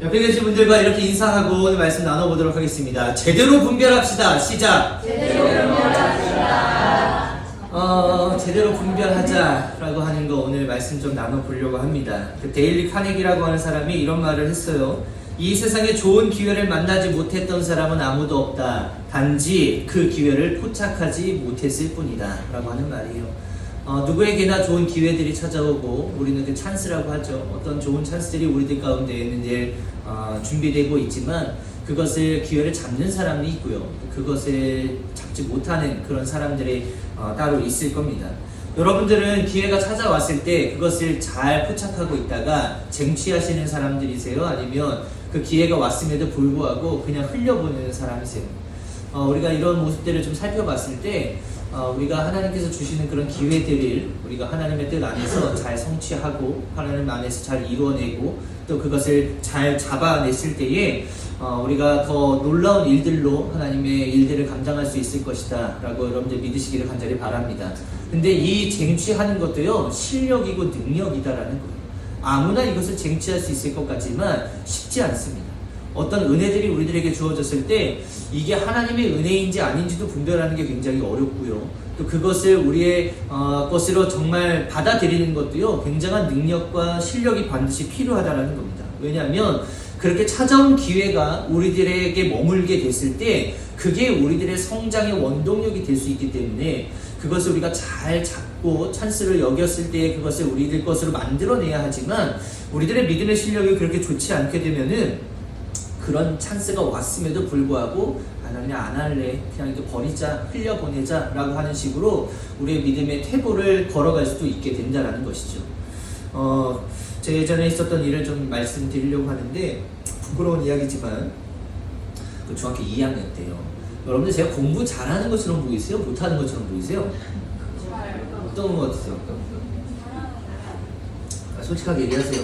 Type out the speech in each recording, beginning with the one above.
옆에 계신 분들과 이렇게 인사하고 오늘 말씀 나눠보도록 하겠습니다. 제대로 분별합시다. 시작! 제대로 분별합시다. 제대로 분별하자라고 하는 거 오늘 말씀 좀 나눠보려고 합니다. 데일리 카네기라고 하는 사람이 이런 말을 했어요. 이 세상에 좋은 기회를 만나지 못했던 사람은 아무도 없다. 단지 그 기회를 포착하지 못했을 뿐이다. 라고 하는 말이에요. 누구에게나 좋은 기회들이 찾아오고 우리는 그 찬스라고 하죠. 어떤 좋은 찬스들이 우리들 가운데에는 늘 준비되고 있지만 그것을 기회를 잡는 사람이 있고요. 그것을 잡지 못하는 그런 사람들이 따로 있을 겁니다. 여러분들은 기회가 찾아왔을 때 그것을 잘 포착하고 있다가 쟁취하시는 사람들이세요? 아니면 그 기회가 왔음에도 불구하고 그냥 흘려보내는 사람이세요? 우리가 이런 모습들을 좀 살펴봤을 때 우리가 하나님께서 주시는 그런 기회들을 우리가 하나님의 뜻 안에서 잘 성취하고 하나님 안에서 잘 이루어내고 또 그것을 잘 잡아냈을 때에 우리가 더 놀라운 일들로 하나님의 일들을 감당할 수 있을 것이다 라고 여러분들 믿으시기를 간절히 바랍니다. 근데 이 쟁취하는 것도요 실력이고 능력이다라는 거예요. 아무나 이것을 쟁취할 수 있을 것 같지만 쉽지 않습니다. 어떤 은혜들이 우리들에게 주어졌을 때 이게 하나님의 은혜인지 아닌지도 분별하는 게 굉장히 어렵고요. 또 그것을 우리의 것으로 정말 받아들이는 것도요 굉장한 능력과 실력이 반드시 필요하다는 겁니다. 왜냐하면 그렇게 찾아온 기회가 우리들에게 머물게 됐을 때 그게 우리들의 성장의 원동력이 될 수 있기 때문에 그것을 우리가 잘 잡고 찬스를 여겼을 때 그것을 우리들 것으로 만들어내야 하지만 우리들의 믿음의 실력이 그렇게 좋지 않게 되면은 그런 찬스가 왔음에도 불구하고 나 그냥 안 할래, 그냥 이렇게 버리자, 흘려보내자 라고 하는 식으로 우리의 믿음의 퇴보를 걸어갈 수도 있게 된다는 것이죠. 제가 예전에 있었던 일을 좀 말씀드리려고 하는데 부끄러운 이야기지만 그 중학교 2학년 때요. 여러분들 제가 공부 잘하는 것처럼 보이세요? 못하는 것처럼 보이세요? 어떤 것 같으세요? 솔직하게 얘기하세요.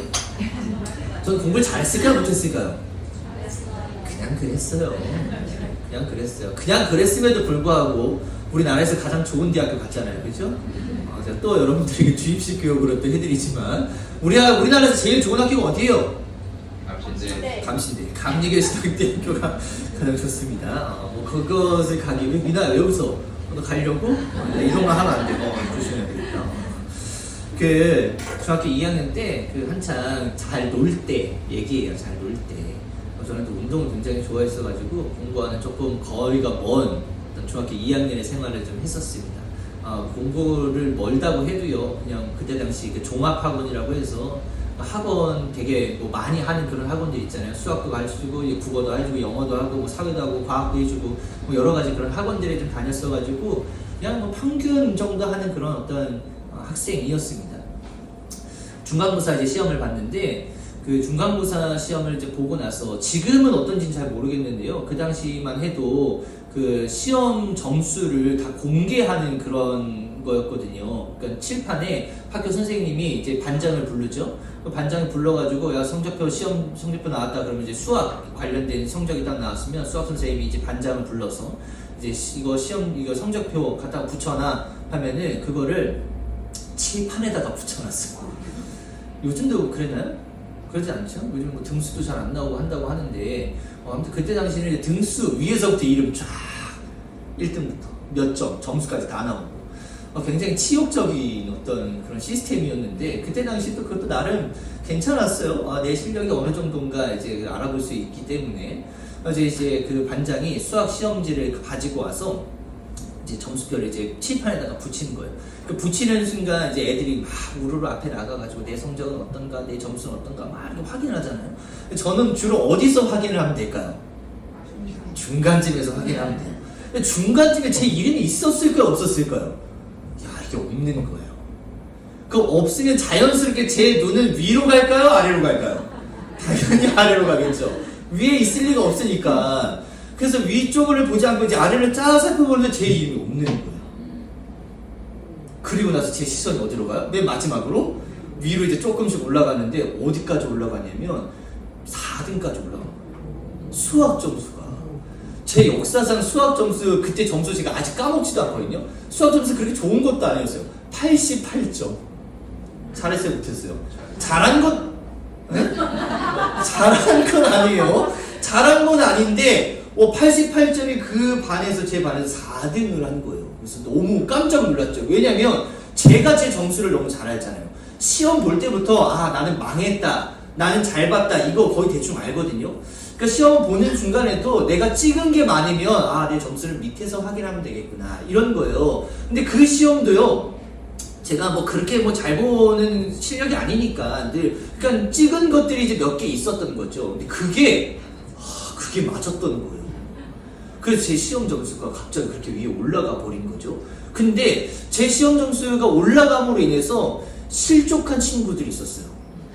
전 공부를 잘했을까요? 못했을까요? 그냥 그랬어요. 그냥 그랬어요. 그냥 그랬음에도 불구하고 우리나라에서 가장 좋은 대학교 갔잖아요. 그렇죠? 제가 또 여러분들에게 주입식 교육으로 또 해드리지만 우리나라에서 제일 좋은 학교가 어디예요? 감신대. 감리교시대학교가 가장 좋습니다. 뭐 그것을 가기 위해 미나야 왜 웃어? 너 가려고? 이런 거 하면 안 돼. 조심해야 되겠다. 그 중학교 2학년 때 그 한창 잘 놀 때 얘기예요. 잘 놀 때. 저는 또 운동을 굉장히 좋아했어가지고 공부하는 조금 거리가 먼 중학교 2학년의 생활을 좀 했었습니다. 공부를 멀다고 해도요, 그냥 그때 당시 그 종합학원이라고 해서 학원 되게 뭐 많이 하는 그런 학원들 있잖아요. 수학도 가르쳐주고, 국어도 해주고, 영어도 하고, 뭐 사회도 하고, 과학도 해주고, 뭐 여러 가지 그런 학원들에 좀 다녔어가지고 그냥 뭐 평균 정도 하는 그런 어떤 학생이었습니다. 중간고사 이제 시험을 봤는데. 그 중간고사 시험을 이제 보고 나서 지금은 어떤지는 잘 모르겠는데요. 그 당시만 해도 그 시험 점수를 다 공개하는 그런 거였거든요. 그러니까 칠판에 학교 선생님이 이제 반장을 부르죠. 그 반장을 불러가지고 야 시험 성적표 나왔다 그러면 이제 수학 관련된 성적이 딱 나왔으면 수학 선생님이 이제 반장을 불러서 이제 이거 성적표 갖다 붙여놔 하면은 그거를 칠판에다가 붙여놨어요. 요즘도 그랬나요? 그러지 않죠? 요즘 뭐 등수도 잘 안 나오고 한다고 하는데 아무튼 그때 당시에는 등수 위에서부터 이름 쫙 1등부터 몇 점, 점수까지 다 나오고 굉장히 치욕적인 어떤 그런 시스템이었는데 그때 당시 또 그것도 나름 괜찮았어요. 내 실력이 어느 정도인가 이제 알아볼 수 있기 때문에 이제 그 반장이 수학 시험지를 가지고 와서 이제 점수표를 이제 칠판에다가 붙이는 거예요. 그 붙이는 순간 이제 애들이 막 우르르 앞에 나가가지고 내 성적은 어떤가, 내 점수는 어떤가 막 이렇게 확인을 하잖아요. 저는 주로 어디서 확인을 하면 될까요? 중간쯤에서 확인하면 돼요. 근데 중간쯤에 제 이름이 있었을까요, 없었을까요? 야, 이게 없는 거예요. 그 없으면 자연스럽게 제 눈은 위로 갈까요, 아래로 갈까요? 당연히 아래로 가겠죠. 위에 있을 리가 없으니까. 그래서 위쪽을 보지 않고 이제 아래를 쫙 살펴보는데 제 이름이 없는 거예요. 그리고 나서 제 시선이 어디로 가요? 맨 마지막으로 위로 이제 조금씩 올라가는데 어디까지 올라가냐면 4등까지 올라가요. 수학 점수가. 제 역사상 수학 점수, 그때 점수 제가 아직 까먹지도 않거든요. 수학 점수 그렇게 좋은 것도 아니었어요. 88점. 잘했어요, 못했어요? 잘한 것, 네? 잘한 건 아니에요. 잘한 건 아닌데 88점이 그 반에서 제 반에서 4등을 한 거예요. 그래서 너무 깜짝 놀랐죠. 왜냐면 제가 제 점수를 너무 잘 알잖아요. 시험 볼 때부터 나는 망했다, 나는 잘 봤다, 이거 거의 대충 알거든요. 그러니까 시험 보는 중간에도 내가 찍은 게 많으면 내 점수를 밑에서 확인하면 되겠구나, 이런 거예요. 근데 그 시험도요, 제가 뭐 그렇게 뭐 잘 보는 실력이 아니니까 그러니까 찍은 것들이 이제 몇 개 있었던 거죠. 근데 그게 맞았던 거예요. 그래서 제 시험 점수가 갑자기 그렇게 위에 올라가 버린 거죠. 근데 제 시험 점수가 올라감으로 인해서 실족한 친구들이 있었어요.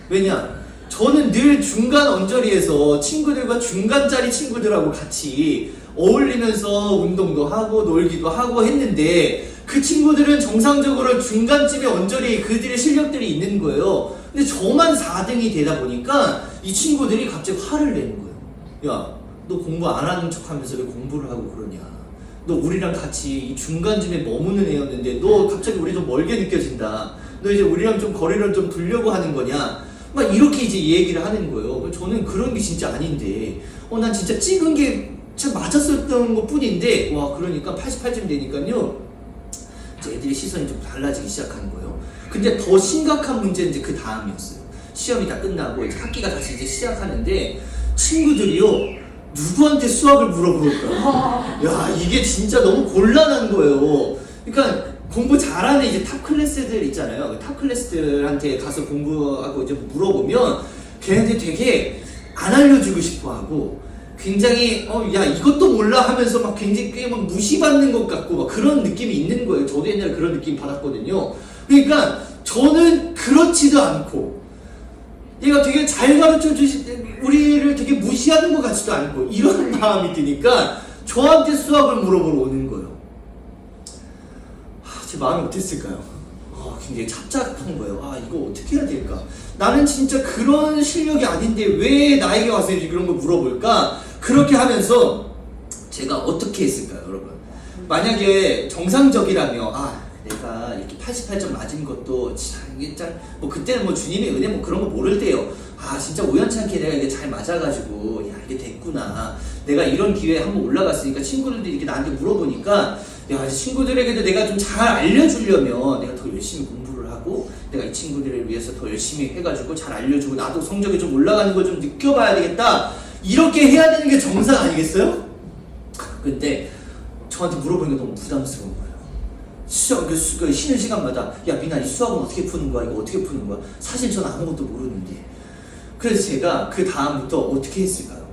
왜냐? 저는 늘 중간 언저리에서 친구들과 중간짜리 친구들하고 같이 어울리면서 운동도 하고 놀기도 하고 했는데 그 친구들은 정상적으로 중간쯤에 언저리에 그들의 실력들이 있는 거예요. 근데 저만 4등이 되다 보니까 이 친구들이 갑자기 화를 내는 거예요. 야, 너 공부 안 하는 척 하면서 왜 공부를 하고 그러냐. 너 우리랑 같이 이 중간쯤에 머무는 애였는데 너 갑자기 우리 좀 멀게 느껴진다. 너 이제 우리랑 좀 거리를 좀 두려고 하는 거냐. 막 이렇게 이제 얘기를 하는 거예요. 저는 그런 게 진짜 아닌데 난 진짜 찍은 게 참 맞았었던 것 뿐인데 그러니까 88점 되니까요 애들이 시선이 좀 달라지기 시작하는 거예요. 근데 더 심각한 문제는 이제 그 다음이었어요. 시험이 다 끝나고 이제 학기가 다시 이제 시작하는데 친구들이요 누구한테 수학을 물어볼까요? 야, 이게 진짜 너무 곤란한 거예요. 그러니까 공부 잘하는 이제 탑 클래스들 있잖아요. 탑 클래스들한테 가서 공부하고 이제 물어보면 걔네들 되게 안 알려주고 싶어하고 굉장히 야 이것도 몰라 하면서 막 굉장히 막 무시받는 것 같고 막 그런 느낌이 있는 거예요. 저도 옛날에 그런 느낌 받았거든요. 그러니까 저는 그렇지도 않고 얘가 되게 잘 가르쳐 우리를 되게 무시하는 것 같지도 않고 이런 마음이 드니까 저한테 수학을 물어보러 오는 거예요. 제 마음이 어땠을까요? 굉장히 착잡한 거예요. 이거 어떻게 해야 될까? 나는 진짜 그런 실력이 아닌데 왜 나에게 와서 이렇게 그런 걸 물어볼까? 그렇게 하면서 제가 어떻게 했을까요, 여러분? 만약에 정상적이라면 내가 이렇게 88점 맞은 것도 이게 뭐 그때는 뭐 주님의 은혜 뭐 그런 거 모를 때요. 진짜 우연찮게 내가 이게 잘 맞아가지고 이게 됐구나. 내가 이런 기회에 한번 올라갔으니까 친구들이 이렇게 나한테 물어보니까 친구들에게도 내가 좀 잘 알려주려면 내가 더 열심히 공부를 하고 내가 이 친구들을 위해서 더 열심히 해가지고 잘 알려주고 나도 성적이 좀 올라가는 걸 좀 느껴봐야 되겠다. 이렇게 해야 되는 게 정상 아니겠어요? 근데 저한테 물어보는 게 너무 부담스러운 거예요. 수학, 쉬는 시간마다 야 민아 이 수학은 어떻게 푸는 거야? 이거 어떻게 푸는 거야? 사실 저는 아무것도 모르는데. 그래서 제가 그 다음부터 어떻게 했을까요?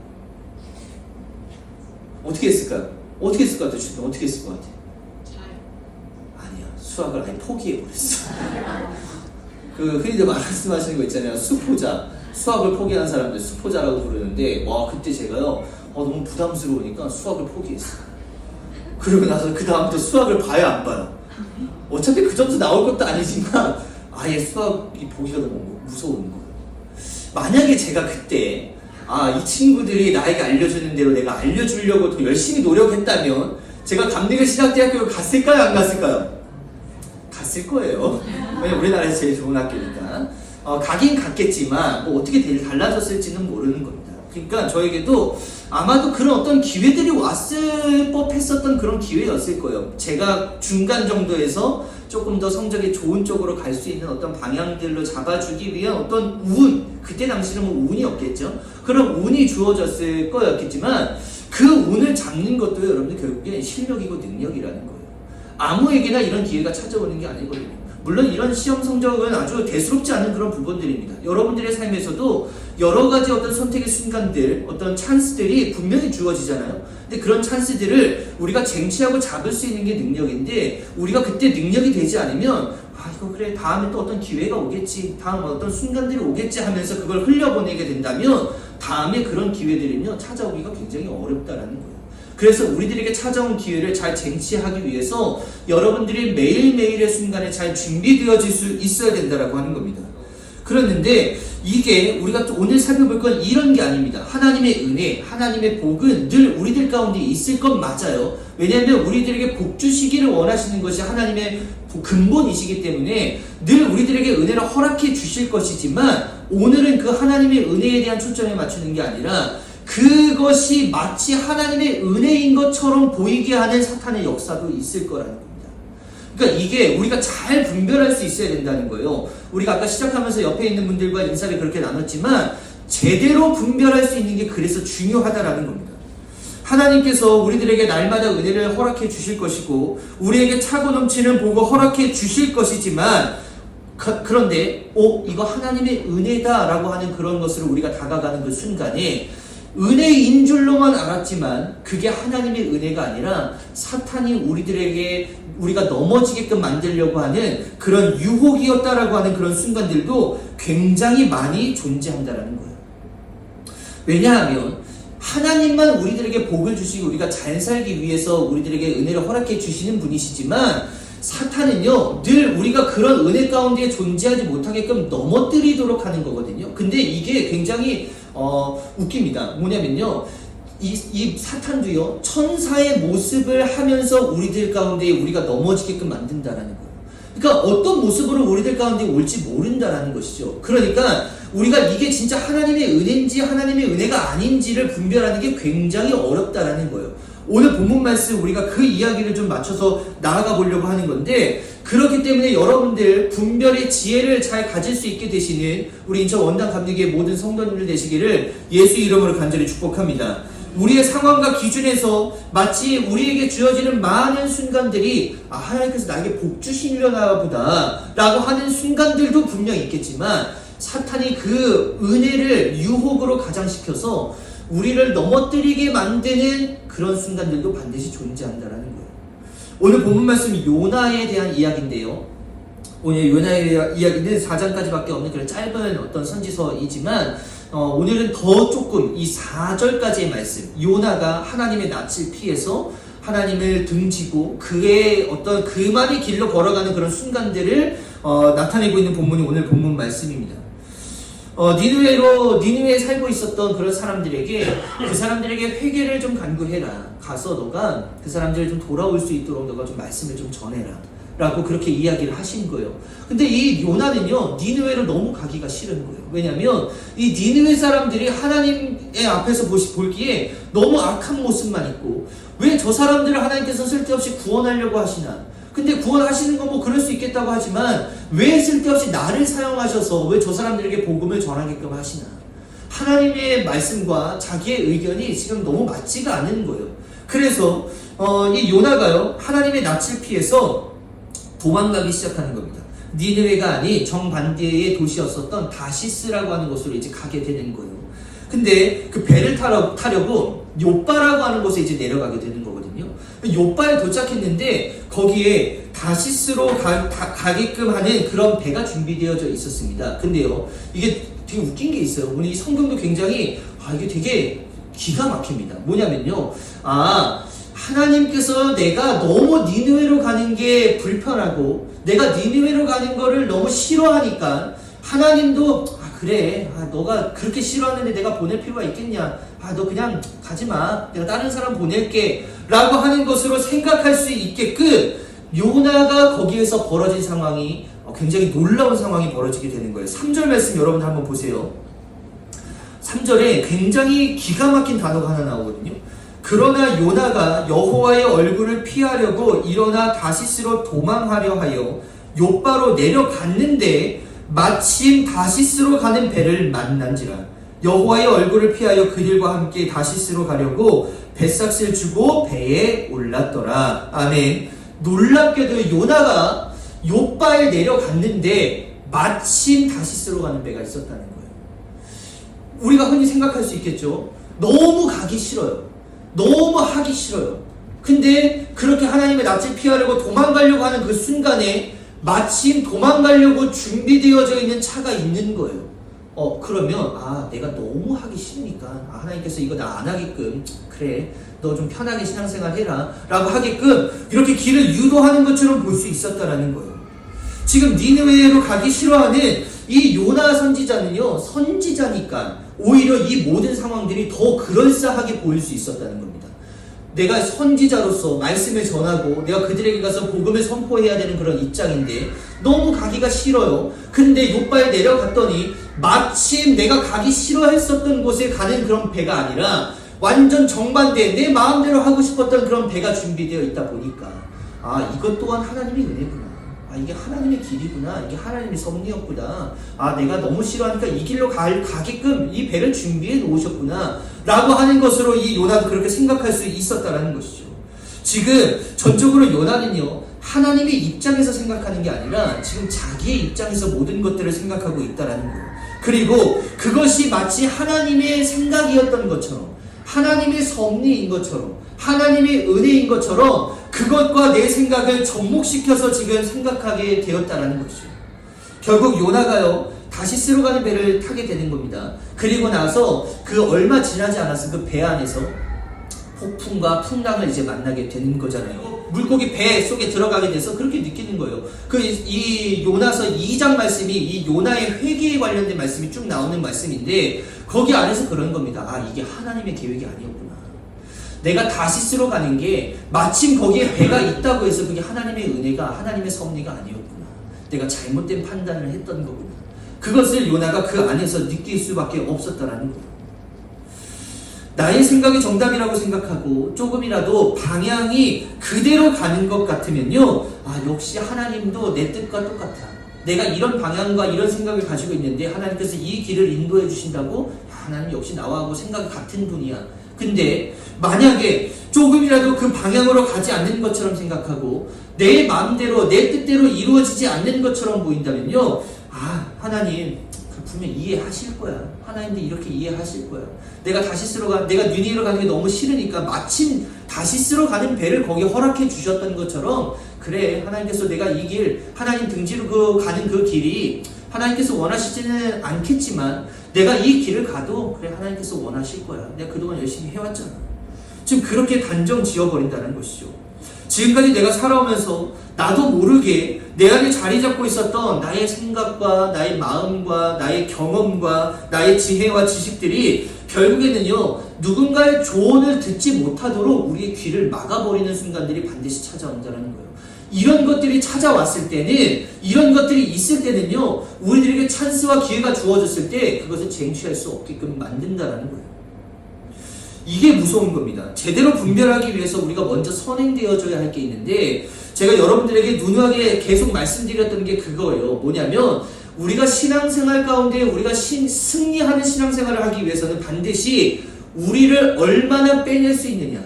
어떻게 했을까요? 어떻게 했을 것 같아요? 주님 어떻게 했을 것 같아요? 아니야, 수학을 아예 포기해버렸어. 흔히들 말씀하시는 거 있잖아요. 수포자, 수학을 포기한 사람들 수포자라고 부르는데 그때 제가요 너무 부담스러우니까 수학을 포기했어요. 그러고 나서 그 다음부터 수학을 봐요 안 봐요? 어차피 그 점수 나올 것도 아니지만 아예 수학이 보기가 너무 무서운 거예요. 만약에 제가 그때 이 친구들이 나에게 알려주는 대로 내가 알려주려고 더 열심히 노력했다면 제가 감리교 신학대학교를 갔을까요? 안 갔을까요? 갔을 거예요. 왜냐면 우리나라에서 제일 좋은 학교니까. 가긴 갔겠지만 뭐 어떻게 달라졌을지는 모르는 겁니다. 그러니까 저에게도 아마도 그런 어떤 기회들이 왔을 법했었던 그런 기회였을 거예요. 제가 중간 정도에서 조금 더 성적이 좋은 쪽으로 갈 수 있는 어떤 방향들로 잡아주기 위한 어떤 그때 당시는 뭐 운이 없겠죠. 그런 운이 주어졌을 거였겠지만 그 운을 잡는 것도 여러분들 결국엔 실력이고 능력이라는 거예요. 아무에게나 이런 기회가 찾아오는 게 아니거든요. 물론 이런 시험 성적은 아주 대수롭지 않은 그런 부분들입니다. 여러분들의 삶에서도 여러 가지 어떤 선택의 순간들, 어떤 찬스들이 분명히 주어지잖아요. 근데 그런 찬스들을 우리가 쟁취하고 잡을 수 있는 게 능력인데 우리가 그때 능력이 되지 않으면 이거 그래 다음에 또 어떤 기회가 오겠지, 다음 어떤 순간들이 오겠지 하면서 그걸 흘려보내게 된다면 다음에 그런 기회들이면 찾아오기가 굉장히 어렵다라는 거예요. 그래서 우리들에게 찾아온 기회를 잘 쟁취하기 위해서 여러분들이 매일매일의 순간에 잘 준비되어질 수 있어야 된다라고 하는 겁니다. 그랬는데 이게 우리가 또 오늘 살펴볼 건 이런 게 아닙니다. 하나님의 은혜, 하나님의 복은 늘 우리들 가운데 있을 건 맞아요. 왜냐하면 우리들에게 복 주시기를 원하시는 것이 하나님의 근본이시기 때문에 늘 우리들에게 은혜를 허락해 주실 것이지만, 오늘은 그 하나님의 은혜에 대한 초점에 맞추는 게 아니라 그것이 마치 하나님의 은혜인 것처럼 보이게 하는 사탄의 역사도 있을 거라는 겁니다. 그러니까 이게 우리가 잘 분별할 수 있어야 된다는 거예요. 우리가 아까 시작하면서 옆에 있는 분들과 인사를 그렇게 나눴지만 제대로 분별할 수 있는 게 그래서 중요하다라는 겁니다. 하나님께서 우리들에게 날마다 은혜를 허락해 주실 것이고 우리에게 차고 넘치는 복을 허락해 주실 것이지만, 그런데 이거 하나님의 은혜다라고 하는 그런 것으로 우리가 다가가는 그 순간에 은혜인 줄로만 알았지만 그게 하나님의 은혜가 아니라 사탄이 우리들에게 우리가 넘어지게끔 만들려고 하는 그런 유혹이었다라고 하는 그런 순간들도 굉장히 많이 존재한다라는 거예요. 왜냐하면 하나님만 우리들에게 복을 주시고 우리가 잘 살기 위해서 우리들에게 은혜를 허락해 주시는 분이시지만, 사탄은요 늘 우리가 그런 은혜 가운데 존재하지 못하게끔 넘어뜨리도록 하는 거거든요. 근데 이게 굉장히 웃깁니다. 뭐냐면요, 이 사탄도요 천사의 모습을 하면서 우리들 가운데 우리가 넘어지게끔 만든다라는 거예요. 그러니까 어떤 모습으로 우리들 가운데 올지 모른다라는 것이죠. 그러니까 우리가 이게 진짜 하나님의 은혜인지 하나님의 은혜가 아닌지를 분별하는 게 굉장히 어렵다라는 거예요. 오늘 본문 말씀 우리가 그 이야기를 좀 맞춰서 나아가 보려고 하는 건데, 그렇기 때문에 여러분들 분별의 지혜를 잘 가질 수 있게 되시는 우리 인천 원당 감리교회 모든 성도님들 되시기를 예수 이름으로 간절히 축복합니다. 우리의 상황과 기준에서 마치 우리에게 주어지는 많은 순간들이 하나님께서 나에게 복 주시려나 보다 라고 하는 순간들도 분명히 있겠지만, 사탄이 그 은혜를 유혹으로 가장시켜서 우리를 넘어뜨리게 만드는 그런 순간들도 반드시 존재한다라는 거예요. 오늘 본문 말씀이 요나에 대한 이야기인데요. 오늘 요나의 이야기는 4장까지밖에 없는 그런 짧은 어떤 선지서이지만, 오늘은 더 조금 이 4절까지의 말씀, 요나가 하나님의 낯을 피해서 하나님을 등지고 그의 어떤 그만의 길로 걸어가는 그런 순간들을 나타내고 있는 본문이 오늘 본문 말씀입니다. 니느웨에 살고 있었던 그런 사람들에게 그 사람들에게 회개를 좀 간구해라. 가서 너가 그 사람들을 좀 돌아올 수 있도록 너가 좀 말씀을 좀 전해라. 라고 그렇게 이야기를 하신 거예요. 근데 이 요나는요, 니느웨를 너무 가기가 싫은 거예요. 왜냐면 이 니느웨 사람들이 하나님의 앞에서 보기에 너무 악한 모습만 있고, 왜 저 사람들을 하나님께서 쓸데없이 구원하려고 하시나? 근데 구원하시는 건 뭐 그럴 수 있겠다고 하지만 왜 쓸데없이 나를 사용하셔서 왜 저 사람들에게 복음을 전하게끔 하시나? 하나님의 말씀과 자기의 의견이 지금 너무 맞지가 않은 거예요. 그래서 이 요나가요 하나님의 낯을 피해서 도망가기 시작하는 겁니다. 니느웨가 아닌 정반대의 도시였었던 다시스라고 하는 곳으로 이제 가게 되는 거예요. 근데 그 배를 타려고 요빠라고 하는 곳에 이제 내려가게 되는 거거든요. 요빠에 도착했는데 거기에 다시스로 가게끔 하는 그런 배가 준비되어져 있었습니다. 근데요, 이게 되게 웃긴 게 있어요. 오늘 이 성경도 굉장히 이게 되게 기가 막힙니다. 뭐냐면요, 하나님께서 내가 너무 니느웨로 가는 게 불편하고 내가 니느웨로 가는 거를 너무 싫어하니까 하나님도 그래, 너가 그렇게 싫어하는데 내가 보낼 필요가 있겠냐, 너 그냥 가지마, 내가 다른 사람 보낼게 라고 하는 것으로 생각할 수 있게끔 요나가 거기에서 벌어진 상황이 굉장히 놀라운 상황이 벌어지게 되는 거예요. 3절 말씀 여러분 한번 보세요. 3절에 굉장히 기가 막힌 단어가 하나 나오거든요. 그러나 요나가 여호와의 얼굴을 피하려고 일어나 다시스로 도망하려 하여 요바로 내려갔는데 마침 다시스로 가는 배를 만난지라. 여호와의 얼굴을 피하여 그들과 함께 다시스로 가려고 뱃삭을 주고 배에 올랐더라. 아멘. 놀랍게도 요나가 요바에 내려갔는데 마침 다시스로 가는 배가 있었다는 거예요. 우리가 흔히 생각할 수 있겠죠. 너무 가기 싫어요. 너무 하기 싫어요. 근데 그렇게 하나님의 낯을 피하려고 도망가려고 하는 그 순간에 마침 도망가려고 준비되어져 있는 차가 있는 거예요. 그러면 내가 너무 하기 싫으니까 하나님께서 이거 나 안 하게끔, 그래 너 좀 편하게 신앙생활 해라 라고 하게끔 이렇게 길을 유도하는 것처럼 볼 수 있었다라는 거예요. 지금 니느웨로 가기 싫어하는 이 이 요나 선지자는요, 선지자니까 오히려 이 모든 상황들이 더 그럴싸하게 보일 수 있었다는 겁니다. 내가 선지자로서 말씀을 전하고 내가 그들에게 가서 복음을 선포해야 되는 그런 입장인데 너무 가기가 싫어요. 근데 욥바에 내려갔더니 마침 내가 가기 싫어했었던 곳에 가는 그런 배가 아니라 완전 정반대, 내 마음대로 하고 싶었던 그런 배가 준비되어 있다 보니까 아, 이것 또한 하나님의 은혜구나. 아, 이게 하나님의 길이구나. 이게 하나님의 섭리였구나. 아, 내가 너무 싫어하니까 이 길로 가게끔 이 배를 준비해 놓으셨구나. 라고 하는 것으로 이 요나도 그렇게 생각할 수 있었다라는 것이죠. 지금 전적으로 요나는요, 하나님의 입장에서 생각하는 게 아니라 지금 자기의 입장에서 모든 것들을 생각하고 있다라는 거예요. 그리고 그것이 마치 하나님의 생각이었던 것처럼, 하나님의 섭리인 것처럼, 하나님의 은혜인 것처럼 그것과 내 생각을 접목시켜서 지금 생각하게 되었다라는 것이죠. 결국 요나가요, 다시스로 가는 배를 타게 되는 겁니다. 그리고 나서 그 얼마 지나지 않아서 그 배 안에서 폭풍과 풍랑을 이제 만나게 되는 거잖아요. 물고기 배 속에 들어가게 돼서 그렇게 느끼는 거예요. 이 요나서 2장 말씀이 이 요나의 회개에 관련된 말씀이 쭉 나오는 말씀인데 거기 안에서 그런 겁니다. 아, 이게 하나님의 계획이 아니었구나. 내가 다시스로 가는 게 마침 거기에 배가 있다고 해서 그게 하나님의 은혜가, 하나님의 섭리가 아니었구나. 내가 잘못된 판단을 했던 거구나. 그것을 요나가 그 안에서 느낄 수밖에 없었다라는 거예요. 나의 생각이 정답이라고 생각하고 조금이라도 방향이 그대로 가는 것 같으면요, 아, 역시 하나님도 내 뜻과 똑같아. 내가 이런 방향과 이런 생각을 가지고 있는데 하나님께서 이 길을 인도해 주신다고, 하나님 역시 나하고 생각이 같은 분이야. 근데 만약에 조금이라도 그 방향으로 가지 않는 것처럼 생각하고 내 마음대로 내 뜻대로 이루어지지 않는 것처럼 보인다면요, 아, 하나님 분명 이해하실 거야. 하나님도 이렇게 이해하실 거야. 내가 니느웨로 가는 게 너무 싫으니까 마침 다시스로 가는 배를 거기 허락해 주셨던 것처럼, 그래, 하나님께서 내가 이 길, 하나님 등지로 가는 그 길이 하나님께서 원하시지는 않겠지만 내가 이 길을 가도 그래, 하나님께서 원하실 거야. 내가 그동안 열심히 해왔잖아. 지금 그렇게 단정 지어버린다는 것이죠. 지금까지 내가 살아오면서 나도 모르게 내 안에 자리 잡고 있었던 나의 생각과 나의 마음과 나의 경험과 나의 지혜와 지식들이 결국에는요, 누군가의 조언을 듣지 못하도록 우리의 귀를 막아버리는 순간들이 반드시 찾아온다는 거예요. 이런 것들이 찾아왔을 때는, 이런 것들이 있을 때는요, 우리들에게 찬스와 기회가 주어졌을 때 그것을 쟁취할 수 없게끔 만든다는 거예요. 이게 무서운 겁니다. 제대로 분별하기 위해서 우리가 먼저 선행되어져야 할 게 있는데, 제가 여러분들에게 누누하게 계속 말씀드렸던 게 그거예요. 뭐냐면 우리가 신앙생활 가운데 우리가 승리하는 신앙생활을 하기 위해서는 반드시 우리를 얼마나 빼낼 수 있느냐,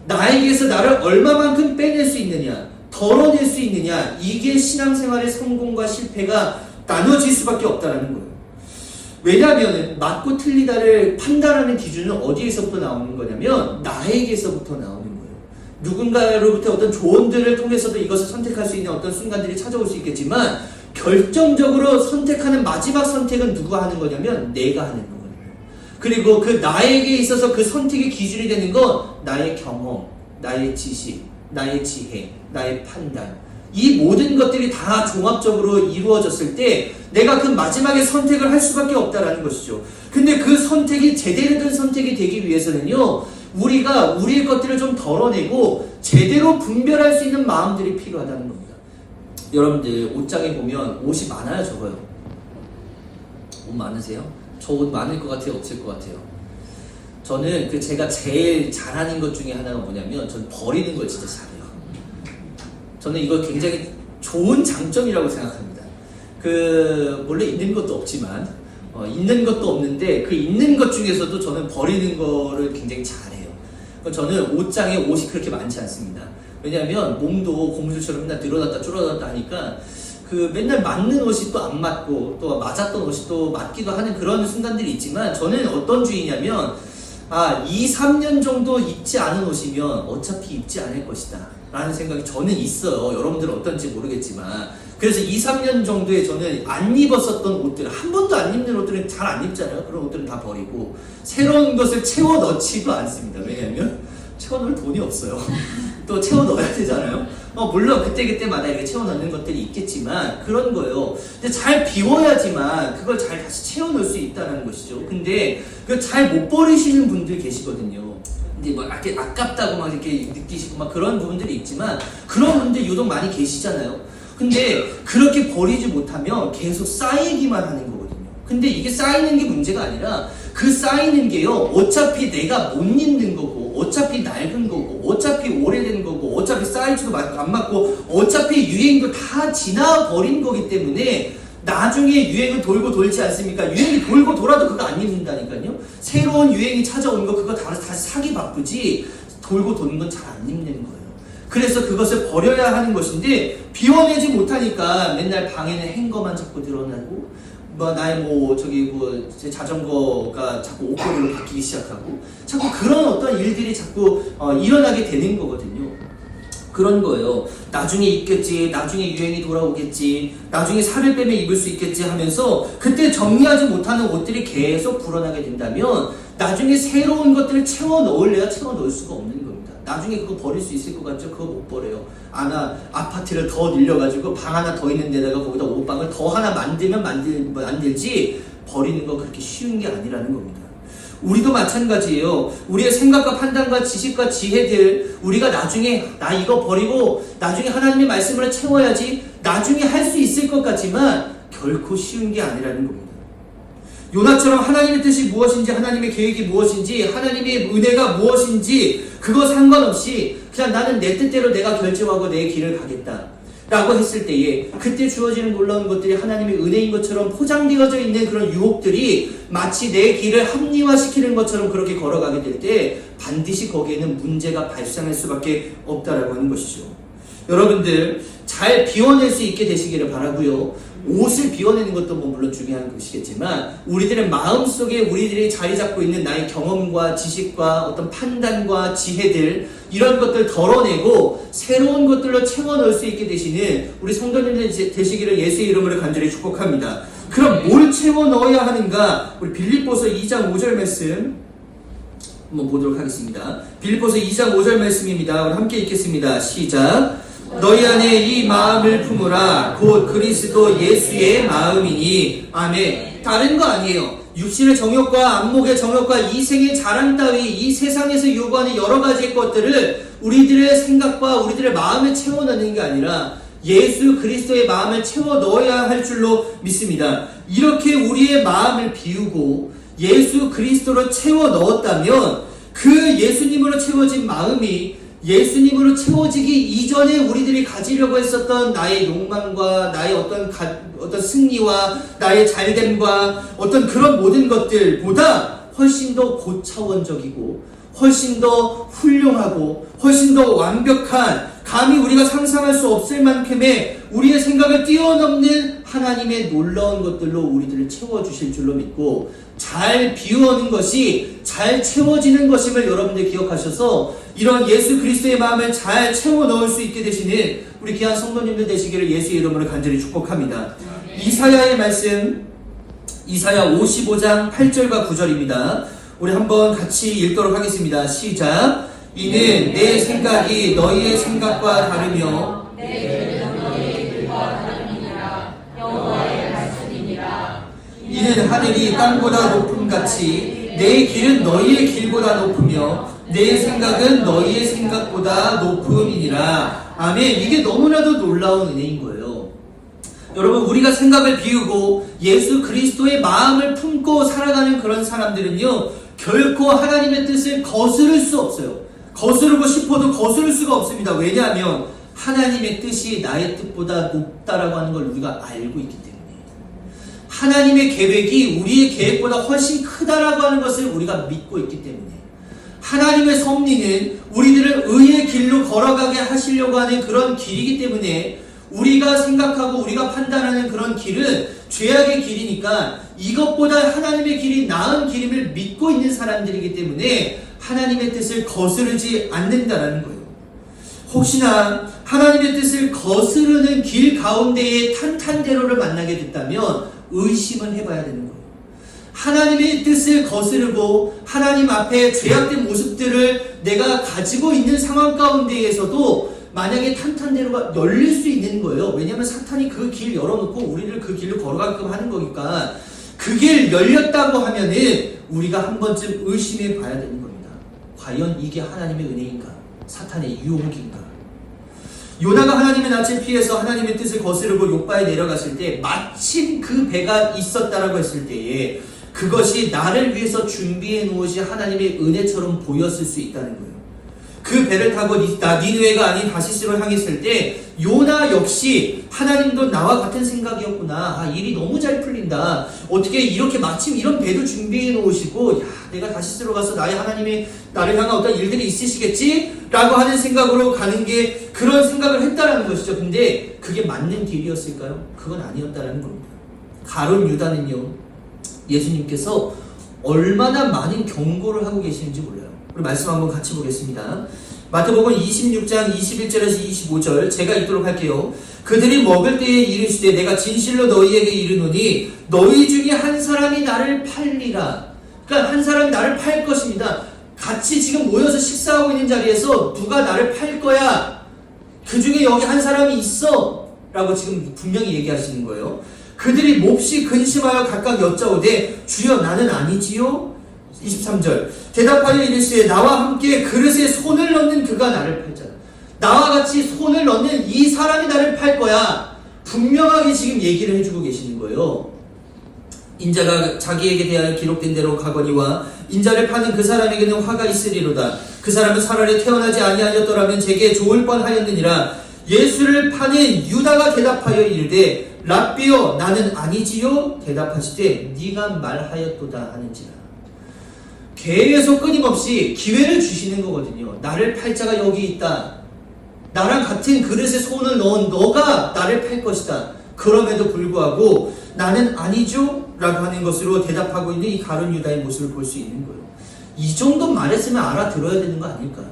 나에게서 나를 얼마만큼 빼낼 수 있느냐, 덜어낼 수 있느냐, 이게 신앙생활의 성공과 실패가 나눠질 수밖에 없다는 거예요. 왜냐하면 맞고 틀리다를 판단하는 기준은 어디에서부터 나오는 거냐면 나에게서부터 나오는 거예요. 누군가로부터 어떤 조언들을 통해서도 이것을 선택할 수 있는 어떤 순간들이 찾아올 수 있겠지만, 결정적으로 선택하는 마지막 선택은 누가 하는 거냐면 내가 하는 거거든요. 그리고 그 나에게 있어서 그 선택의 기준이 되는 건 나의 경험, 나의 지식, 나의 지혜, 나의 판단, 이 모든 것들이 다 종합적으로 이루어졌을 때 내가 그 마지막에 선택을 할 수밖에 없다라는 것이죠. 근데 그 선택이 제대로 된 선택이 되기 위해서는요, 우리가 우리의 것들을 좀 덜어내고 제대로 분별할 수 있는 마음들이 필요하다는 겁니다. 여러분들 옷장에 보면 옷이 많아요, 적어요? 옷 많으세요? 저 옷 많을 것 같아요, 없을 것 같아요? 저는 제가 제일 잘하는 것 중에 하나가 뭐냐면, 저는 버리는 걸 진짜 잘해요. 저는 이거 굉장히 좋은 장점이라고 생각합니다. 원래 있는 것도 없지만, 있는 것도 없는데, 그 있는 것 중에서도 저는 버리는 거를 굉장히 잘해요. 저는 옷장에 옷이 그렇게 많지 않습니다. 왜냐하면 몸도 고무줄처럼 맨날 늘어났다 줄어들었다 하니까, 맨날 맞는 옷이 또 안 맞고, 또 맞았던 옷이 또 맞기도 하는 그런 순간들이 있지만, 저는 어떤 주의냐면, 2, 3년 정도 입지 않은 옷이면 어차피 입지 않을 것이다 라는 생각이 저는 있어요. 여러분들은 어떤지 모르겠지만, 그래서 2, 3년 정도에 저는 안 입었었던 옷들, 한 번도 안 입는 옷들은 잘 안 입잖아요. 그런 옷들은 다 버리고 새로운 것을 채워 넣지도 않습니다. 왜냐하면 채워 넣을 돈이 없어요. 또 채워 넣어야 되잖아요. 물론 그때그때마다 이렇게 채워 넣는 것들이 있겠지만 그런 거예요. 근데 잘 비워야지만 그걸 잘 다시 채워 넣을 수 있다는 것이죠. 근데 그 잘 못 버리시는 분들 계시거든요. 근데 뭐 이렇게 아깝다고 막 이렇게 느끼시고 막 그런 부분들이 있지만 그런 분들 유독 많이 계시잖아요. 근데 그렇게 버리지 못하면 계속 쌓이기만 하는 거거든요. 근데 이게 쌓이는 게 문제가 아니라 그 쌓이는 게요, 어차피 내가 못 입는 거고, 어차피 낡은 거고, 어차피 오래된 거고, 어차피 사이즈도 안 맞고, 어차피 유행도 다 지나버린 거기 때문에 나중에 유행은 돌고 돌지 않습니까? 유행이 돌고 돌아도 그거 안 입는다니까요. 새로운 유행이 찾아오는 거 그거 다시 사기 바쁘지 돌고 도는 건 잘 안 입는 거예요. 그래서 그것을 버려야 하는 것인데 비워내지 못하니까 맨날 방에는 행거만 자꾸 늘어나고 제 자전거가 자꾸 옷걸이로 바뀌기 시작하고 자꾸 그런 어떤 일들이 자꾸 일어나게 되는 거거든요. 그런 거예요. 나중에 입겠지, 나중에 유행이 돌아오겠지, 나중에 살을 빼면 입을 수 있겠지 하면서 그때 정리하지 못하는 옷들이 계속 불어나게 된다면 나중에 새로운 것들을 채워 넣을래야 채워 넣을 수가 없는 겁니다. 나중에 그거 버릴 수 있을 것 같죠? 그거 못 버려요. 아파트를 더 늘려가지고 방 하나 더 있는 데다가 거기다 옷방을 더 하나 만들면 만들지 버리는 건 그렇게 쉬운 게 아니라는 겁니다. 우리도 마찬가지예요. 우리의 생각과 판단과 지식과 지혜들 우리가 나중에 나 이거 버리고 나중에 하나님의 말씀을 채워야지 나중에 할 수 있을 것 같지만 결코 쉬운 게 아니라는 겁니다. 요나처럼 하나님의 뜻이 무엇인지 하나님의 계획이 무엇인지 하나님의 은혜가 무엇인지 그거 상관없이 그냥 나는 내 뜻대로 내가 결정하고 내 길을 가겠다 라고 했을 때에 그때 주어지는 놀라운 것들이 하나님의 은혜인 것처럼 포장되어져 있는 그런 유혹들이 마치 내 길을 합리화시키는 것처럼 그렇게 걸어가게 될 때 반드시 거기에는 문제가 발생할 수밖에 없다라고 하는 것이죠. 여러분들 잘 비워낼 수 있게 되시기를 바라고요. 옷을 비워내는 것도 물론 중요한 것이겠지만 우리들의 마음속에 우리들이 자리 잡고 있는 나의 경험과 지식과 어떤 판단과 지혜들 이런 것들 덜어내고 새로운 것들로 채워 넣을 수 있게 되시는 우리 성도님들 되시기를 예수의 이름으로 간절히 축복합니다. 그럼 뭘 채워 넣어야 하는가? 우리 빌립보서 2장 5절 말씀 한번 보도록 하겠습니다. 빌립보서 2장 5절 말씀입니다. 우리 함께 읽겠습니다. 시작. 너희 안에 이 마음을 품으라. 곧 그리스도 예수의 마음이니. 아멘. 다른 거 아니에요. 육신의 정욕과 안목의 정욕과 이생의 자랑 따위 이 세상에서 요구하는 여러 가지 것들을 우리들의 생각과 우리들의 마음에 채워 넣는 게 아니라 예수 그리스도의 마음을 채워 넣어야 할 줄로 믿습니다. 이렇게 우리의 마음을 비우고 예수 그리스도로 채워 넣었다면 그 예수님으로 채워진 마음이 예수님으로 채워지기 이전에 우리들이 가지려고 했었던 나의 욕망과 나의 어떤 승리와 나의 잘됨과 어떤 그런 모든 것들보다 훨씬 더 고차원적이고 훨씬 더 훌륭하고 훨씬 더 완벽한 감히 우리가 상상할 수 없을 만큼의 우리의 생각을 뛰어넘는 하나님의 놀라운 것들로 우리들을 채워주실 줄로 믿고 잘 비워오는 것이 잘 채워지는 것임을 여러분들 기억하셔서 이런 예수 그리스도의 마음을 잘 채워 넣을 수 있게 되시는 우리 귀한 성도님들 되시기를 예수의 이름으로 간절히 축복합니다. 이사야의 말씀 이사야 55장 8절과 9절입니다. 우리 한번 같이 읽도록 하겠습니다. 시작. 이는 내 생각이 너희의 생각과 다르며 내 길은 너희의 길과 다름이니라. 여호와의 말씀이니라. 이는 하늘이 땅보다 높음같이 내 길은 너희의 길보다 높으며 내 생각은 너희의 생각보다 높음이니라. 아멘. 이게 너무나도 놀라운 은혜인 거예요. 여러분 우리가 생각을 비우고 예수 그리스도의 마음을 품고 살아가는 그런 사람들은요 결코 하나님의 뜻을 거스를 수 없어요. 거스르고 싶어도 거스를 수가 없습니다. 왜냐하면 하나님의 뜻이 나의 뜻보다 높다라고 하는 걸 우리가 알고 있기 때문에 하나님의 계획이 우리의 계획보다 훨씬 크다라고 하는 것을 우리가 믿고 있기 때문에 하나님의 섭리는 우리들을 의의 길로 걸어가게 하시려고 하는 그런 길이기 때문에 우리가 생각하고 우리가 판단하는 그런 길은 죄악의 길이니까 이것보다 하나님의 길이 나은 길임을 믿고 있는 사람들이기 때문에 하나님의 뜻을 거스르지 않는다라는 거예요. 혹시나 하나님의 뜻을 거스르는 길 가운데에 탄탄대로를 만나게 됐다면 의심을 해봐야 되는 거예요. 하나님의 뜻을 거스르고 하나님 앞에 죄악된 모습들을 내가 가지고 있는 상황 가운데에서도 만약에 탄탄대로가 열릴 수 있는 거예요. 왜냐하면 사탄이 그 길 열어놓고 우리를 그 길로 걸어가게끔 하는 거니까 그 길 열렸다고 하면은 우리가 한 번쯤 의심해 봐야 되는 겁니다. 과연 이게 하나님의 은혜인가? 사탄의 유혹인가? 요나가 하나님의 낯을 피해서 하나님의 뜻을 거스르고 욥바에 내려갔을 때 마침 그 배가 있었다라고 했을 때에 그것이 나를 위해서 준비해 놓으신 하나님의 은혜처럼 보였을 수 있다는 거예요. 그 배를 타고 니느웨가 아닌 다시스로 향했을 때 요나 역시 하나님도 나와 같은 생각이었구나. 일이 너무 잘 풀린다. 어떻게 이렇게 마침 이런 배도 준비해 놓으시고 내가 다시스로 가서 나의 하나님이 나를 향한 어떤 일들이 있으시겠지? 라고 하는 생각으로 가는 게 그런 생각을 했다라는 것이죠. 근데 그게 맞는 길이었을까요? 그건 아니었다라는 겁니다. 가룟 유다는요, 예수님께서 얼마나 많은 경고를 하고 계시는지 몰라요. 우리 말씀 한번 같이 보겠습니다. 마태복음 26장 21절에서 25절 제가 읽도록 할게요. 그들이 먹을 때에 이르시되 내가 진실로 너희에게 이르노니 너희 중에 한 사람이 나를 팔리라. 그러니까 한 사람이 나를 팔 것입니다. 같이 지금 모여서 식사하고 있는 자리에서 누가 나를 팔 거야. 그 중에 여기 한 사람이 있어. 라고 지금 분명히 얘기하시는 거예요. 그들이 몹시 근심하여 각각 여짜오되 주여 나는 아니지요. 23절 대답하여 이르시되 나와 함께 그릇에 손을 넣는 그가 나를 팔잖아. 나와 같이 손을 넣는 이 사람이 나를 팔 거야. 분명하게 지금 얘기를 해주고 계시는 거예요. 인자가 자기에게 대하여 기록된 대로 가거니와 인자를 파는 그 사람에게는 화가 있으리로다. 그 사람은 차라리 태어나지 아니하였더라면 제게 좋을 뻔하였느니라. 예수를 파는 유다가 대답하여 이르되 랍비여 나는 아니지요. 대답하시되 네가 말하였도다 하는지라. 계속 끊임없이 기회를 주시는 거거든요. 나를 팔 자가 여기 있다. 나랑 같은 그릇에 손을 넣은 너가 나를 팔 것이다. 그럼에도 불구하고 나는 아니죠? 라고 하는 것으로 대답하고 있는 이 가룟 유다의 모습을 볼 수 있는 거예요. 이 정도 말했으면 알아들어야 되는 거 아닐까?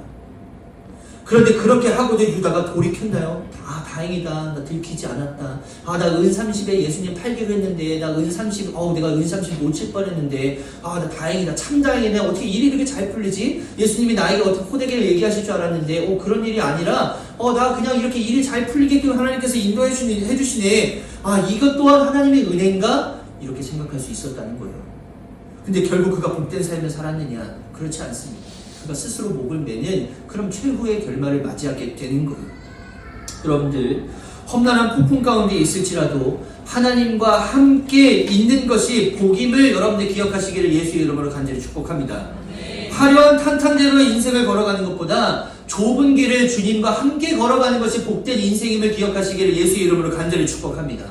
그런데 그렇게 하고도 유다가 돌이켰나요? 다행이다. 나 들키지 않았다. 나 은 30에 예수님 팔기로 했는데, 나 은 30, 내가 은 30 놓칠 뻔 했는데, 나 다행이다. 참 다행이네. 어떻게 일이 이렇게 잘 풀리지? 예수님이 나에게 어떻게 호되게 얘기하실 줄 알았는데, 그런 일이 아니라, 나 그냥 이렇게 일이 잘 풀리게끔 하나님께서 인도해 주시네. 이것 또한 하나님의 은혜인가? 이렇게 생각할 수 있었다는 거예요. 근데 결국 그가 복된 삶을 살았느냐? 그렇지 않습니다. 그가 스스로 목을 매는 그런 최후의 결말을 맞이하게 되는 거예요. 여러분들, 험난한 폭풍 가운데 있을지라도 하나님과 함께 있는 것이 복임을 여러분들 기억하시기를 예수의 이름으로 간절히 축복합니다. 화려한 탄탄대로의 인생을 걸어가는 것보다 좁은 길을 주님과 함께 걸어가는 것이 복된 인생임을 기억하시기를 예수의 이름으로 간절히 축복합니다.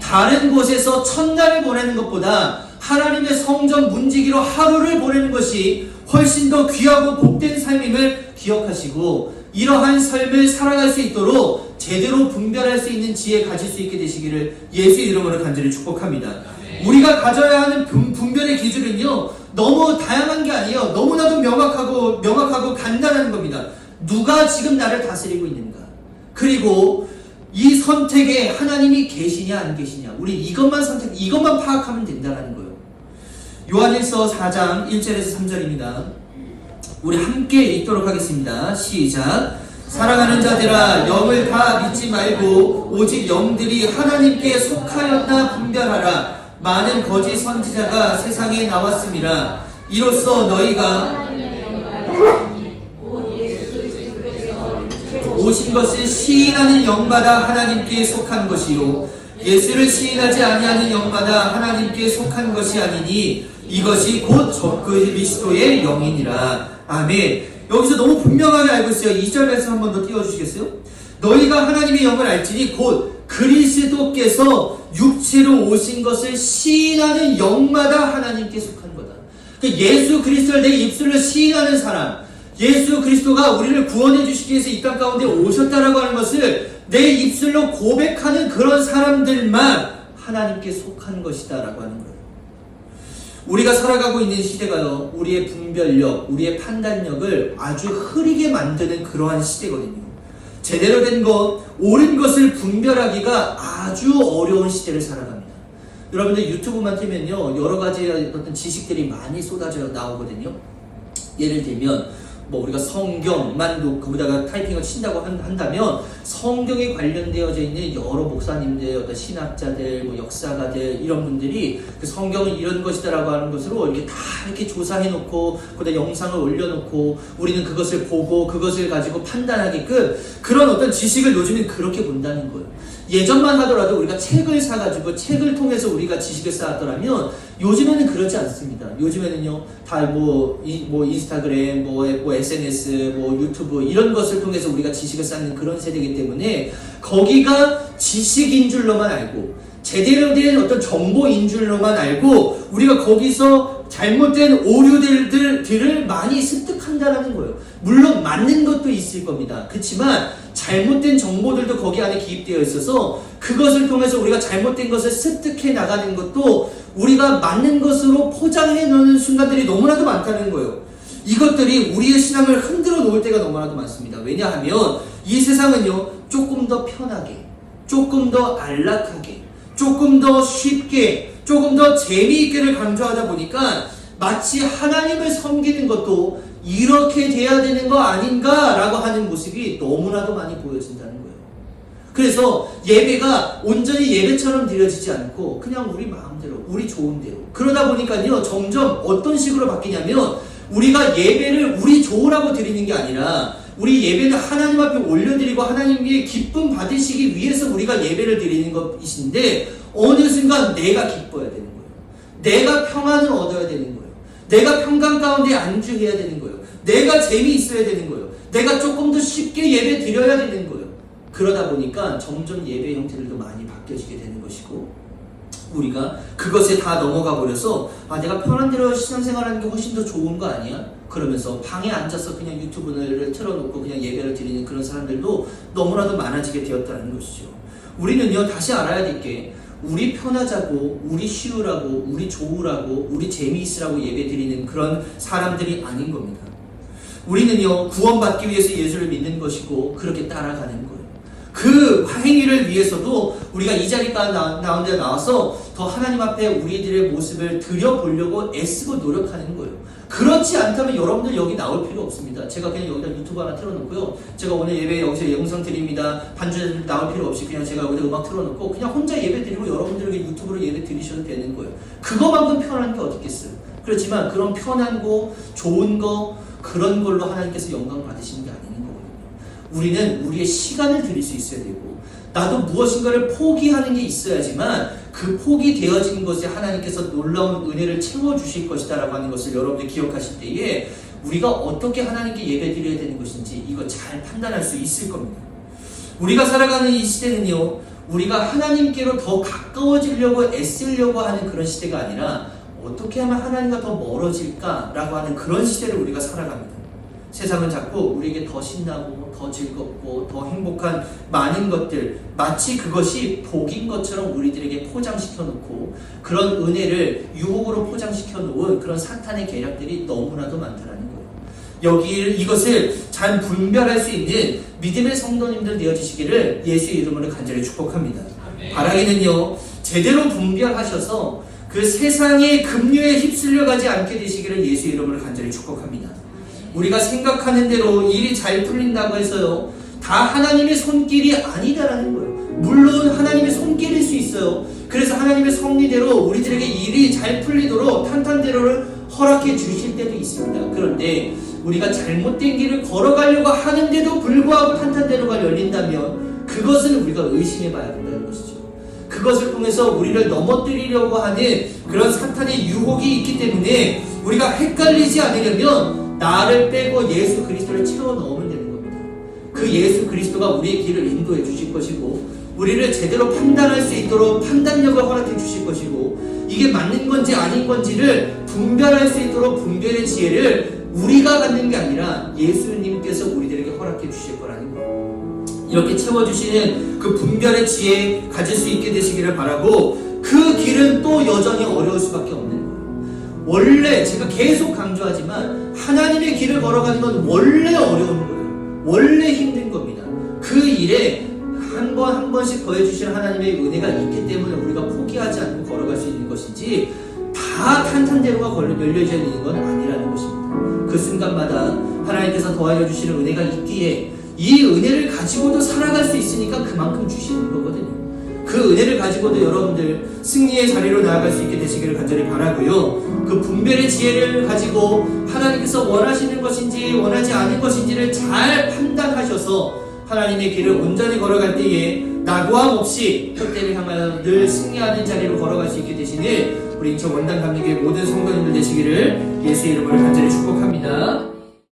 다른 곳에서 첫날을 보내는 것보다 하나님의 성전 문지기로 하루를 보내는 것이 훨씬 더 귀하고 복된 삶임을 기억하시고 이러한 삶을 살아갈 수 있도록 제대로 분별할 수 있는 지혜 가질 수 있게 되시기를 예수의 이름으로 간절히 축복합니다. 우리가 가져야 하는 분별의 기준은요, 너무 다양한 게 아니에요. 너무나도 명확하고 간단한 겁니다. 누가 지금 나를 다스리고 있는가? 그리고 이 선택에 하나님이 계시냐 안 계시냐? 우리 이것만 파악하면 된다는 거예요. 요한일서 4장 1절에서 3절입니다. 우리 함께 읽도록 하겠습니다. 시작. 사랑하는 자들아, 영을 다 믿지 말고 오직 영들이 하나님께 속하였나 분별하라. 많은 거짓 선지자가 세상에 나왔음이라. 이로써 너희가 오신 것을 시인하는 영마다 하나님께 속한 것이요 예수를 시인하지 아니하는 영마다 하나님께 속한 것이 아니니 이것이 곧 적그리스도의 영이니라. 아멘. 여기서 너무 분명하게 알고 있어요. 2절에서 한 번 더 띄워주시겠어요? 너희가 하나님의 영을 알지니 곧 그리스도께서 육체로 오신 것을 시인하는 영마다 하나님께 속한 거다. 예수 그리스도를 내 입술로 시인하는 사람, 예수 그리스도가 우리를 구원해 주시기 위해서 이 땅 가운데 오셨다라고 하는 것을 내 입술로 고백하는 그런 사람들만 하나님께 속한 것이다 라고 하는 거예요. 우리가 살아가고 있는 시대가요, 우리의 분별력, 우리의 판단력을 아주 흐리게 만드는 그러한 시대거든요. 제대로 된 것, 옳은 것을 분별하기가 아주 어려운 시대를 살아갑니다. 여러분들 유튜브만 틀면요 여러 가지 어떤 지식들이 많이 쏟아져 나오거든요. 예를 들면 뭐 우리가 성경만 거기다가 타이핑을 친다고 한다면 성경에 관련되어져 있는 여러 목사님들, 어떤 신학자들, 뭐 역사가들 이런 분들이 그 성경은 이런 것이다라고 하는 것으로 이렇게 다 이렇게 조사해놓고 그다음 영상을 올려놓고 우리는 그것을 보고 그것을 가지고 판단하게끔 그런 어떤 지식을 요즘엔 그렇게 본다는 거예요. 예전만 하더라도 우리가 책을 사가지고 책을 통해서 우리가 지식을 쌓았더라면 요즘에는 그렇지 않습니다. 요즘에는요 다 뭐 인스타그램, 뭐 SNS, 뭐 유튜브 이런 것을 통해서 우리가 지식을 쌓는 그런 세대이기 때문에 거기가 지식인 줄로만 알고 제대로 된 어떤 정보인 줄로만 알고 우리가 거기서 잘못된 오류들을 많이 습득한다라는 거예요. 물론 맞는 것도 있을 겁니다. 그렇지만 잘못된 정보들도 거기 안에 기입되어 있어서 그것을 통해서 우리가 잘못된 것을 습득해 나가는 것도 우리가 맞는 것으로 포장해 놓는 순간들이 너무나도 많다는 거예요. 이것들이 우리의 신앙을 흔들어 놓을 때가 너무나도 많습니다. 왜냐하면 이 세상은요 조금 더 편하게, 조금 더 안락하게, 조금 더 쉽게, 조금 더 재미있게를 강조하다 보니까 마치 하나님을 섬기는 것도 이렇게 돼야 되는 거 아닌가라고 하는 모습이 너무나도 많이 보여진다는 거예요. 그래서 예배가 온전히 예배처럼 드려지지 않고 그냥 우리 마음대로, 우리 좋은 대로. 그러다 보니까요 점점 어떤 식으로 바뀌냐면 우리가 예배를 우리 좋으라고 드리는 게 아니라 우리 예배는 하나님 앞에 올려드리고 하나님의 기쁨 받으시기 위해서 우리가 예배를 드리는 것이신데 어느 순간 내가 기뻐야 되는 거예요. 내가 평안을 얻어야 되는 거예요. 내가 평강 가운데 안주해야 되는 거예요. 내가 재미있어야 되는 거예요. 내가 조금 더 쉽게 예배 드려야 되는 거예요. 그러다 보니까 점점 예배 형태들도 많이 바뀌어지게 되는 것이고 우리가 그것에 다 넘어가 버려서 내가 편한 대로 신앙생활하는 게 훨씬 더 좋은 거 아니야? 그러면서 방에 앉아서 그냥 유튜브를 틀어놓고 그냥 예배를 드리는 그런 사람들도 너무나도 많아지게 되었다는 것이죠. 우리는요 다시 알아야 될 게 우리 편하자고 우리 쉬우라고 우리 좋으라고 우리 재미있으라고 예배 드리는 그런 사람들이 아닌 겁니다. 우리는요 구원받기 위해서 예수를 믿는 것이고 그렇게 따라가는 거예요. 그 행위를 위해서도 우리가 이 자리까지 나온데 나와서 더 하나님 앞에 우리들의 모습을 드려보려고 애쓰고 노력하는 거예요. 그렇지 않다면 여러분들 여기 나올 필요 없습니다. 제가 그냥 여기다 유튜브 하나 틀어놓고요. 제가 오늘 예배 여기서 영상 드립니다. 반주에 나올 필요 없이 그냥 제가 여기다 음악 틀어놓고 그냥 혼자 예배 드리고 여러분들에게 유튜브로 예배 드리셔도 되는 거예요. 그거만큼 편한 게 어디 있겠어요. 그렇지만 그런 편한 거, 좋은 거 그런 걸로 하나님께서 영광 받으시는 게 아닌 거거든요. 우리는 우리의 시간을 드릴 수 있어야 되고 나도 무엇인가를 포기하는 게 있어야지만 그 포기되어진 것에 하나님께서 놀라운 은혜를 채워주실 것이다 라고 하는 것을 여러분들이 기억하실 때에 우리가 어떻게 하나님께 예배드려야 되는 것인지 이거 잘 판단할 수 있을 겁니다. 우리가 살아가는 이 시대는요 우리가 하나님께로 더 가까워지려고 애쓰려고 하는 그런 시대가 아니라 어떻게 하면 하나님과 더 멀어질까 라고 하는 그런 시대를 우리가 살아갑니다. 세상은 자꾸 우리에게 더 신나고 더 즐겁고 더 행복한 많은 것들 마치 그것이 복인 것처럼 우리들에게 포장시켜 놓고 그런 은혜를 유혹으로 포장시켜 놓은 그런 사탄의 계략들이 너무나도 많다라는 거예요. 이것을 잘 분별할 수 있는 믿음의 성도님들 되어주시기를 예수의 이름으로 간절히 축복합니다. 바라기는요 제대로 분별하셔서 그 세상의 급류에 휩쓸려 가지 않게 되시기를 예수의 이름으로 간절히 축복합니다. 우리가 생각하는 대로 일이 잘 풀린다고 해서요 다 하나님의 손길이 아니다라는 거예요. 물론 하나님의 손길일 수 있어요. 그래서 하나님의 섭리대로 우리들에게 일이 잘 풀리도록 탄탄대로를 허락해 주실 때도 있습니다. 그런데 우리가 잘못된 길을 걸어가려고 하는데도 불구하고 탄탄대로가 열린다면 그것은 우리가 의심해 봐야 된다는 것이죠. 그것을 통해서 우리를 넘어뜨리려고 하는 그런 사탄의 유혹이 있기 때문에 우리가 헷갈리지 않으려면 나를 빼고 예수 그리스도를 채워 넣으면 되는 겁니다. 그 예수 그리스도가 우리의 길을 인도해 주실 것이고 우리를 제대로 판단할 수 있도록 판단력을 허락해 주실 것이고 이게 맞는 건지 아닌 건지를 분별할 수 있도록 분별의 지혜를 우리가 갖는 게 아니라 예수님께서 우리들에게 허락해 주실 거라는 거예요. 이렇게 채워주시는 그 분별의 지혜 가질 수 있게 되시기를 바라고 그 길은 또 여전히 어려울 수밖에 없는 거예요. 원래 제가 계속 강조하지만 하나님의 길을 걸어가는 건 원래 어려운 거예요. 원래 힘든 겁니다. 그 일에 한 번 한 번씩 더해주시는 하나님의 은혜가 있기 때문에 우리가 포기하지 않고 걸어갈 수 있는 것이지 다 탄탄대로가 열려져 있는 건 아니라는 것입니다. 그 순간마다 하나님께서 더하여 주시는 은혜가 있기에 이 은혜를 가지고도 살아갈 수 있으니까 그만큼 주시는 거거든요. 그 은혜를 가지고도 여러분들 승리의 자리로 나아갈 수 있게 되시기를 간절히 바라고요. 그 분별의 지혜를 가지고 하나님께서 원하시는 것인지 원하지 않은 것인지를 잘 판단하셔서 하나님의 길을 온전히 걸어갈 때에 낙오함 없이 표대를 향하여 늘 승리하는 자리로 걸어갈 수 있게 되시는 우리 인천 원당 감리교회 모든 성도님들 되시기를 예수의 이름으로 간절히 축복합니다.